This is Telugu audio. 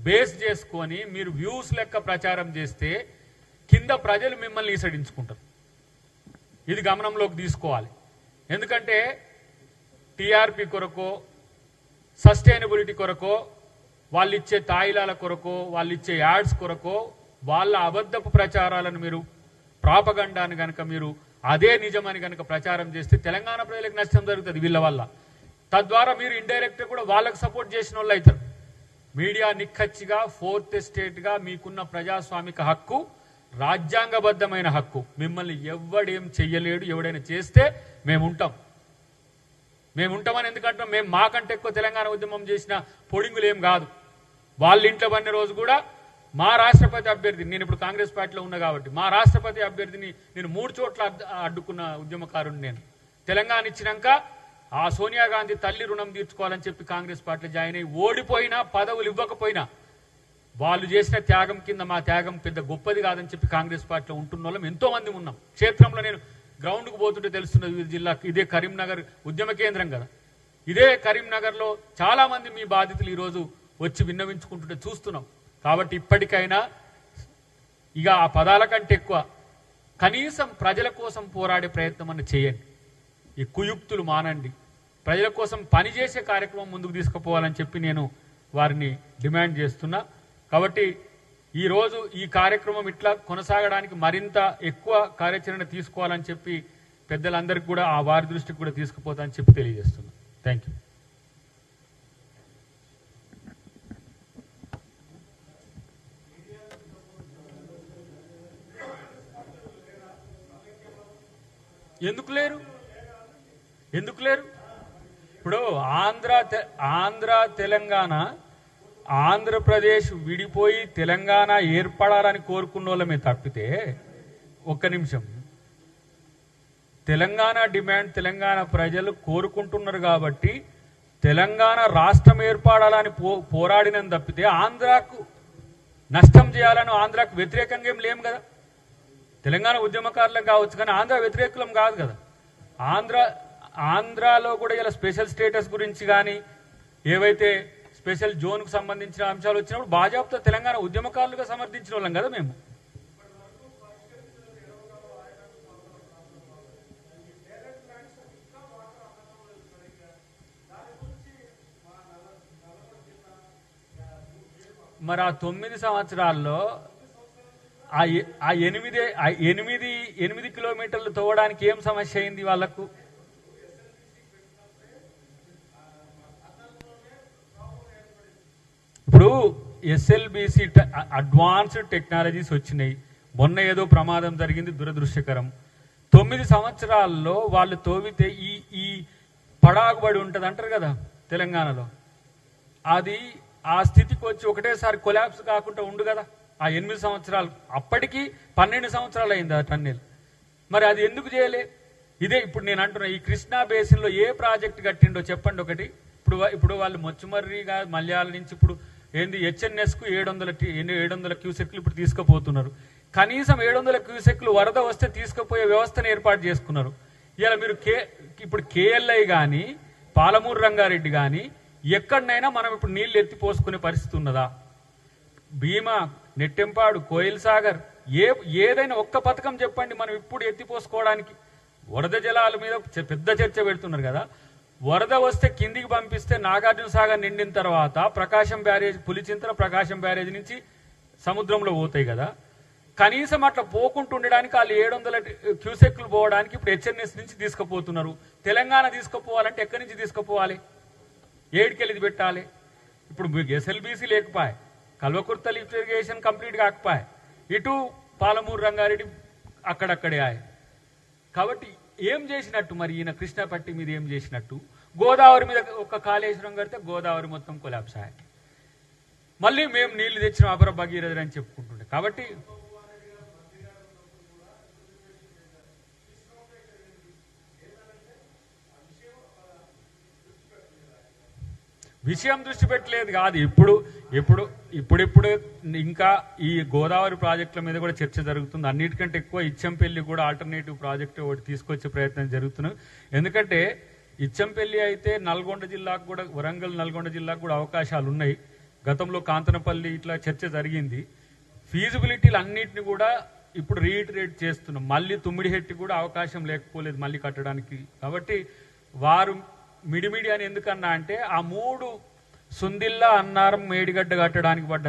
బేస్ చేసుకొని మీరు వ్యూస్ లెక్క ప్రచారం చేస్తే కింద ప్రజలు మిమ్మల్ని ఈసడించుకుంటారు. ఇది గమనంలోకి తీసుకోవాలి. ఎందుకంటే టీఆర్పీ కొరకో సస్టైనబిలిటీ కొరకో వాళ్ళు ఇచ్చే తాయిలాల కొరకో వాళ్ళు ఇచ్చే యాడ్స్ కొరకో వాళ్ళ అబద్ధపు ప్రచారాలను మీరు ప్రాపగండాన్ని కనుక మీరు అదే నిజమని కనుక ప్రచారం చేస్తే తెలంగాణ ప్రజలకు నష్టం జరుగుతుంది వీళ్ళ వల్ల. తద్వారా మీరు ఇండైరెక్ట్గా కూడా వాళ్ళకు సపోర్ట్ చేసిన వాళ్ళు అవుతారు. మీడియా నిక్కచ్చిగా ఫోర్త్ ఎస్టేట్గా మీకున్న ప్రజాస్వామిక హక్కు, రాజ్యాంగబద్ధమైన హక్కు. మిమ్మల్ని ఎవడేం చెయ్యలేడు. ఎవడైనా చేస్తే మేముంటామని ఎందుకంటాం? మేము మాకంటే ఎక్కువ తెలంగాణ ఉద్యమం చేసిన పొడింగులు ఏం కాదు. వాళ్ళ ఇంట్లో పడిన రోజు కూడా మా రాష్ట్రపతి అభ్యర్థిని, నేను ఇప్పుడు కాంగ్రెస్ పార్టీలో ఉన్నా కాబట్టి మా రాష్ట్రపతి అభ్యర్థిని నేను 3 చోట్ల అడ్డుకున్న ఉద్యమకారుని నేను. తెలంగాణ ఇచ్చినాక ఆ సోనియా గాంధీ తల్లి రుణం తీర్చుకోవాలని చెప్పి కాంగ్రెస్ పార్టీలో జాయిన్ అయ్యి ఓడిపోయినా పదవులు ఇవ్వకపోయినా వాళ్ళు చేసిన త్యాగం కింద మా త్యాగం పెద్ద గొప్పది కాదని చెప్పి కాంగ్రెస్ పార్టీలో ఉంటున్న వాళ్ళం ఎంతో మంది ఉన్నాం. క్షేత్రంలో నేను గ్రౌండ్కు పోతుంటే తెలుస్తున్నది జిల్లాకు ఇదే కరీంనగర్ ఉద్యమ కేంద్రం కదా. ఇదే కరీంనగర్లో చాలా మంది మీ బాధితులు ఈరోజు వచ్చి విన్నవించుకుంటుంటే చూస్తున్నాం. కాబట్టి ఇప్పటికైనా ఇక ఆ పదాల కంటే ఎక్కువ కనీసం ప్రజల కోసం పోరాడే ప్రయత్నం అన్న చేయండి. ఈ కుయుక్తులు మానండి. ప్రజల కోసం పనిచేసే కార్యక్రమం ముందుకు తీసుకుపోవాలని చెప్పి నేను వారిని డిమాండ్ చేస్తున్నా. కాబట్టి ఈరోజు ఈ కార్యక్రమం ఇట్లా కొనసాగడానికి మరింత ఎక్కువ కార్యాచరణ తీసుకోవాలని చెప్పి పెద్దలందరికీ కూడా ఆ వారి దృష్టికి కూడా తీసుకుపోతానని చెప్పి తెలియజేస్తున్నా. Thank you. ఎందుకు లేరు? ఇప్పుడు ఆంధ్ర తెలంగాణ, ఆంధ్రప్రదేశ్ విడిపోయి తెలంగాణ ఏర్పడాలని కోరుకున్న వాళ్ళమే తప్పితే, ఒక్క నిమిషం, తెలంగాణ డిమాండ్ తెలంగాణ ప్రజలు కోరుకుంటున్నారు కాబట్టి తెలంగాణ రాష్ట్రం ఏర్పడాలని పోరాడినని తప్పితే ఆంధ్రాకు నష్టం చేయాలని ఆంధ్రాకు వ్యతిరేకంగా ఏం లేం కదా. తెలంగాణ ఉద్యమకారులం కావచ్చు కానీ ఆంధ్ర వ్యతిరేకులం కాదు కదా. ఆంధ్రాలో కూడా ఇలా స్పెషల్ స్టేటస్ గురించి కానీ ఏవైతే స్పెషల్ జోన్కు సంబంధించిన అంశాలు వచ్చినప్పుడు భాజపాతో తెలంగాణ ఉద్యమకారులుగా సమర్థించిన వాళ్ళం కదా మేము. మరి ఆ 9 సంవత్సరాల్లో ఆ 8 కిలోమీటర్లు తవ్వడానికి ఏం సమస్య అయింది వాళ్లకు? ఇప్పుడు ఎస్ఎల్బిసి అడ్వాన్స్డ్ టెక్నాలజీస్ వచ్చినాయి. మొన్న ఏదో ప్రమాదం జరిగింది, దురదృష్టకరం. 9 సంవత్సరాల్లో వాళ్ళు తోవితే ఈ పడాగుబడి ఉంటుంది అంటారు కదా తెలంగాణలో, అది ఆ స్థితికి వచ్చి ఒకటేసారి కొలాప్స్ కాకుండా ఉండు కదా. ఆ 8 సంవత్సరాలు, అప్పటికి 12 సంవత్సరాలు అయింది ఆ టన్నెల్. మరి అది ఎందుకు చేయలే? ఇదే ఇప్పుడు నేను అంటున్నా, ఈ కృష్ణా బేసిన్లో ఏ ప్రాజెక్ట్ కట్టిండో చెప్పండి ఒకటి. ఇప్పుడు వాళ్ళు మొచ్చుమర్రిగా మల్యాల నుంచి ఇప్పుడు ఏంది హెచ్ఎన్ఎస్కు 700 క్యూసెక్లు ఇప్పుడు తీసుకుపోతున్నారు. కనీసం 700 క్యూసెక్లు వరద వస్తే తీసుకుపోయే వ్యవస్థను ఏర్పాటు చేసుకున్నారు. ఇలా మీరు ఇప్పుడు కేఎల్ఐ కానీ పాలమూరు రంగారెడ్డి కానీ ఎక్కడనైనా మనం ఇప్పుడు నీళ్లు ఎత్తి పోసుకునే పరిస్థితి ఉన్నదా? భీమా, నెట్టెంపాడు, కోయిల్ సాగర్ ఏదైనా ఒక్క పథకం చెప్పండి మనం ఇప్పుడు ఎత్తిపోసుకోవడానికి. వరద జలాల మీద పెద్ద చర్చ పెడుతున్నారు కదా. వరద వస్తే కిందికి పంపిస్తే నాగార్జున సాగర్ నిండిన తర్వాత ప్రకాశం బ్యారేజ్, పులిచింతల ప్రకాశం బ్యారేజ్ నుంచి సముద్రంలో పోతాయి కదా. కనీసం అట్లా పోకుండా ఉండడానికి వాళ్ళు 700 క్యూసెక్లు పోవడానికి ఇప్పుడు హెచ్ఎన్ఎస్ నుంచి తీసుకుపోతున్నారు. తెలంగాణ తీసుకుపోవాలంటే ఎక్కడి నుంచి తీసుకుపోవాలి? ఏడుకెళ్ళి పెట్టాలి. ఇప్పుడు మీకు ఎస్ఎల్బీసీ లేకపోయా, కల్వకుర్త లిఫ్ట్ ఇరిగేషన్ కంప్లీట్ కాకపోయా, ఇటు పాలమూరు రంగారెడ్డి అక్కడక్కడే ఆయ్. కాబట్టి ఏం చేసినట్టు మరి ఈయన కృష్ణాపట్టి మీద ఏం చేసినట్టు? గోదావరి మీద ఒక కాళేశ్వరం కడితే గోదావరి మొత్తం కొలాప్స్ అయ్యాయి. మళ్ళీ మేము నీళ్లు తెచ్చిన అపర భగీరథుడు అని చెప్పుకుంటుండే. కాబట్టి విషయం దృష్టి పెట్టలేదు కాదు. ఇప్పుడు ఇంకా ఈ గోదావరి ప్రాజెక్టుల మీద కూడా చర్చ జరుగుతుంది. అన్నిటికంటే ఎక్కువ ఇచ్చంపల్లి కూడా ఆల్టర్నేటివ్ ప్రాజెక్టు ఒకటి తీసుకొచ్చే ప్రయత్నం జరుగుతున్నాయి. ఎందుకంటే ఇచ్చంపల్లి అయితే నల్గొండ జిల్లాకు కూడా, వరంగల్ నల్గొండ జిల్లాకు కూడా అవకాశాలు ఉన్నాయి. గతంలో కాంతనపల్లి ఇట్లా చర్చ జరిగింది. ఫీజిబిలిటీలు అన్నిటిని కూడా ఇప్పుడు రీఇటరేట్ చేస్తున్నాం. మళ్ళీ తుమ్మిడిహెట్టి కూడా అవకాశం లేకపోలేదు మళ్ళీ కట్టడానికి. కాబట్టి వారు మిడిమిడి అని ఎందుకన్నా అంటే ఆ 3 సుందిల్లా, అన్నారం, మేడిగడ్డ కట్టడానికి పడ్డ